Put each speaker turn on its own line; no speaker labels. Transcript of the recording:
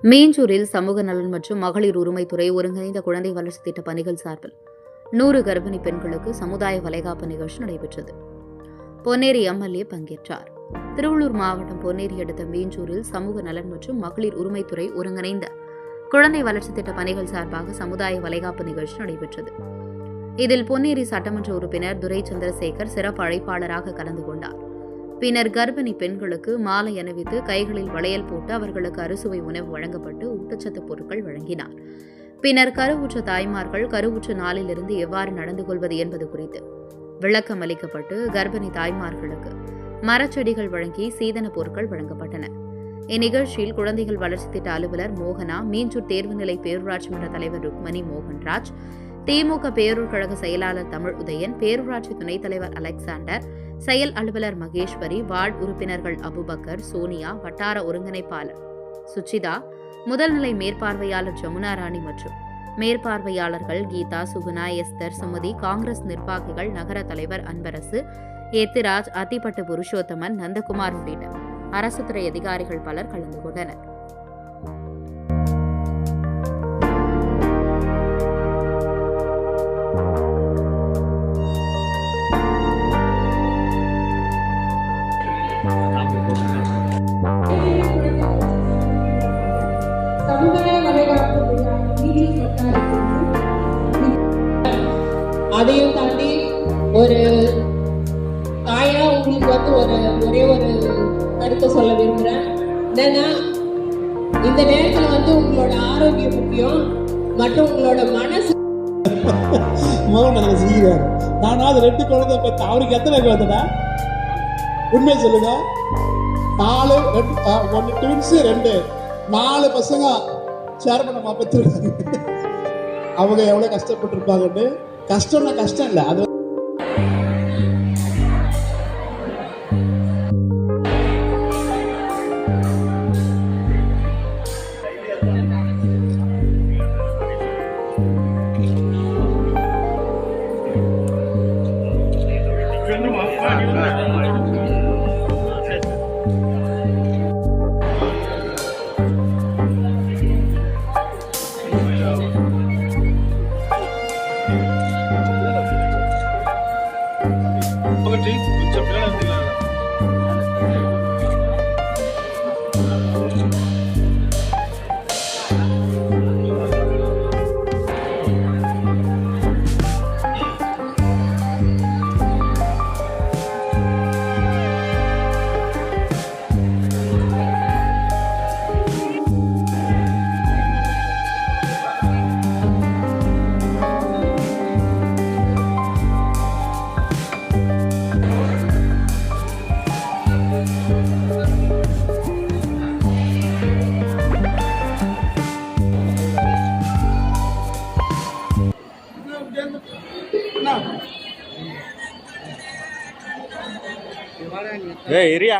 மீஞ்சூரில் சமூக நலன் மற்றும் மகளிர் உரிமைத்துறை ஒருங்கிணைந்த குழந்தை வளர்ச்சி திட்ட பணிகள் சார்பில் 100 கர்ப்பிணி பெண்களுக்கு சமுதாய வளைகாப்பு நிகழ்ச்சி நடைபெற்றது. பொன்னேரி எம்எல்ஏ பங்கேற்றார். திருவள்ளூர் மாவட்டம் பொன்னேரி அடுத்த மீஞ்சூரில் சமூக நலன் மற்றும் மகளிர் உரிமைத்துறை ஒருங்கிணைந்த குழந்தை வளர்ச்சி திட்ட பணிகள் சார்பாக சமுதாய வளைகாப்பு நிகழ்ச்சி நடைபெற்றது. இதில் பொன்னேரி சட்டமன்ற உறுப்பினர் துரை சந்திரசேகர் சிறப்பு அழைப்பாளராக கலந்து கொண்டார். பின்னர் கர்ப்பிணி பெண்களுக்கு மாலை அணிவித்து கைகளில் வளையல் போட்டு அவர்களுக்கு அறுசுவை உணவு வழங்கப்பட்டு ஊட்டச்சத்து பொருட்கள் வழங்கினார். பின்னர் கருவுற்ற தாய்மார்கள் கருவுற்ற நாளிலிருந்து எவ்வாறு நடந்து கொள்வது என்பது குறித்து விளக்கம் அளிக்கப்பட்டு கர்ப்பிணி தாய்மார்களுக்கு மரச்செடிகள் வழங்கி சீதன பொருட்கள் வழங்கப்பட்டன. இந்நிகழ்ச்சியில் குழந்தைகள் வளர்ச்சி திட்ட அலுவலர் மோகனா, மீஞ்சூர் தேர்வுநிலை பேரூராட்சி மன்ற தலைவர் ருக்மணி மோகன்ராஜ், திமுக பேரூர் கழக செயலாளர் தமிழ் உதயன், பேரூராட்சி துணைத் தலைவர் அலெக்சாண்டர், செயல் அலுவலர் மகேஸ்வரி, வார்டு உறுப்பினர்கள் அபுபக்கர், சோனியா, வட்டார ஒருங்கிணைப்பாளர் சுச்சிதா, முதல்நிலை மேற்பார்வையாளர் ஜமுனா ராணி மற்றும் மேற்பார்வையாளர்கள் கீதா, சுகுணா, எஸ்தர், சுமதி, காங்கிரஸ் நிர்வாகிகள், நகர தலைவர் அன்பரசு, ஏத்திராஜ், அத்திப்பட்டு புருஷோத்தமன், நந்தகுமார் உள்ளிட்ட அரசு துறை அதிகாரிகள் பலர் கலந்து கொண்டனர்.
அதையும் தாண்டி ஒரு தாயா உங்களுக்கு ஒரே ஒரு கருத்தை சொல்ல விரும்புறேன். என்னன்னா, இந்த நேரத்துல உங்களோட ஆரோக்கியம் முக்கியம் மற்றும் உங்களோட மனசு.
செய்கிறாரு. நானாவது 2 குழந்தை பெற்ற அவருக்கு எத்தனை குழந்தைடா? உண்மையை சொல்லுங்க. 4 1 ட்வின்ஸ் 2 4 பசங்க சேர்மனமா பெற்றிருக்காங்க. அவங்க எவ்வளவு கஷ்டப்பட்டிருப்பாங்கன்னு. கஷ்டம்னா கஷ்டம் இல்லை, அது
కొంచెం పిల్లలు
ஏரியா